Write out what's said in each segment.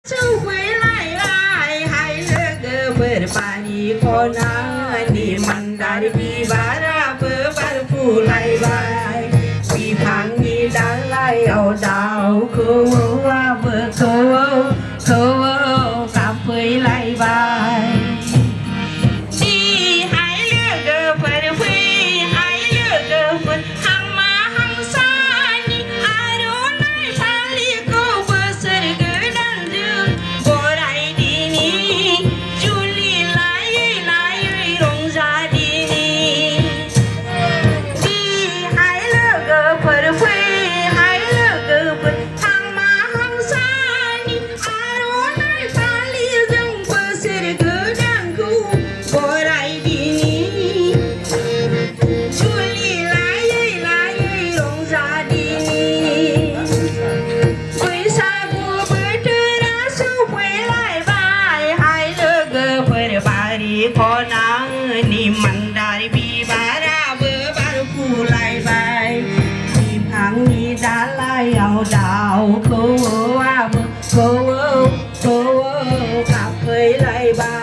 收回来还那个不把你可那你们大的比巴拉不把不来拜，比旁你打来要到口啊不口赶回来拜。พอนางนี่มันได้บีบาราเบอร์บาร์ฟูไลไปที่พังนี่ดาไลเอาดาวเขาว่าเขากับเคยไลบา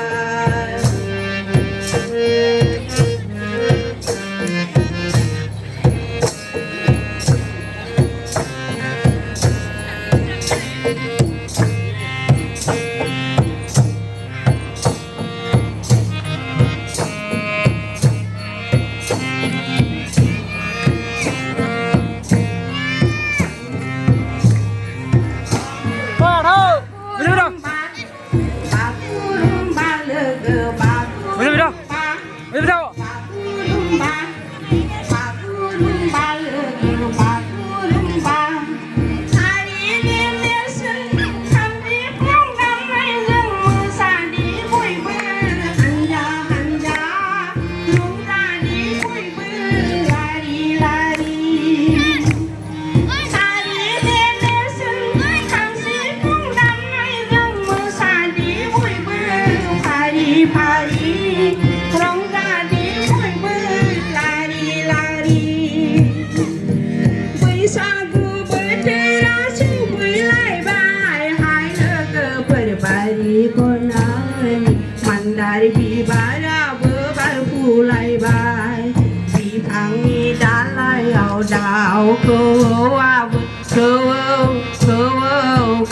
dari bibara bebar pulai bai bipangi dalai au dao ko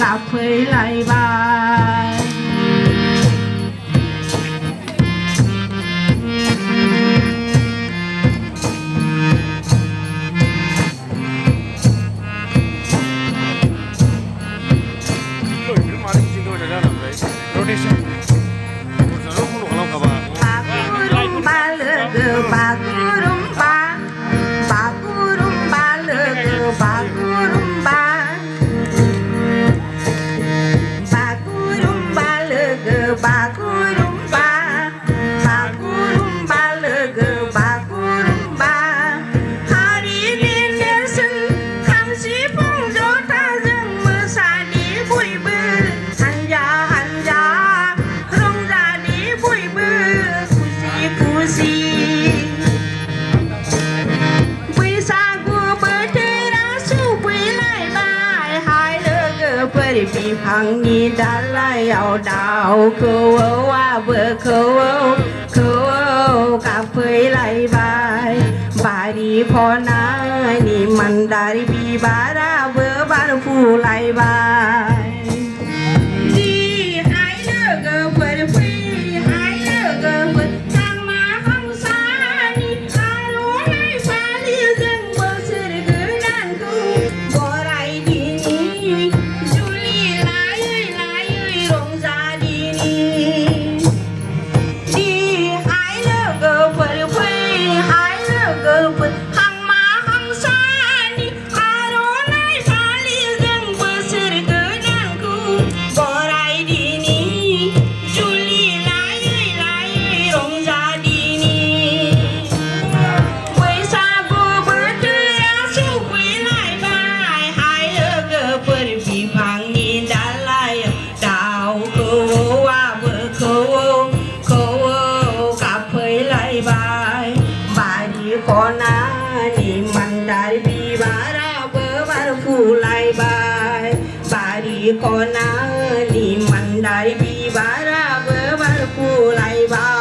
cà phê lai bai rotationพี่พังนี่ดาไลเอาดาวเขาว่าเบอร์เขากับเคยไล่บายบาดีพอนานี่มันดาริบีบาราเบอร์บาร์ฟูไล่บายดีหายเลิกเกอเปิดฟรีหายเลิกเกอเปิดทางมาห้องซานี่ฮารุไล่ฟาลีจึงเบอร์เสด็จนั่นกูบ่ไรดี Mandar बिबाराबो बारफुलायबाय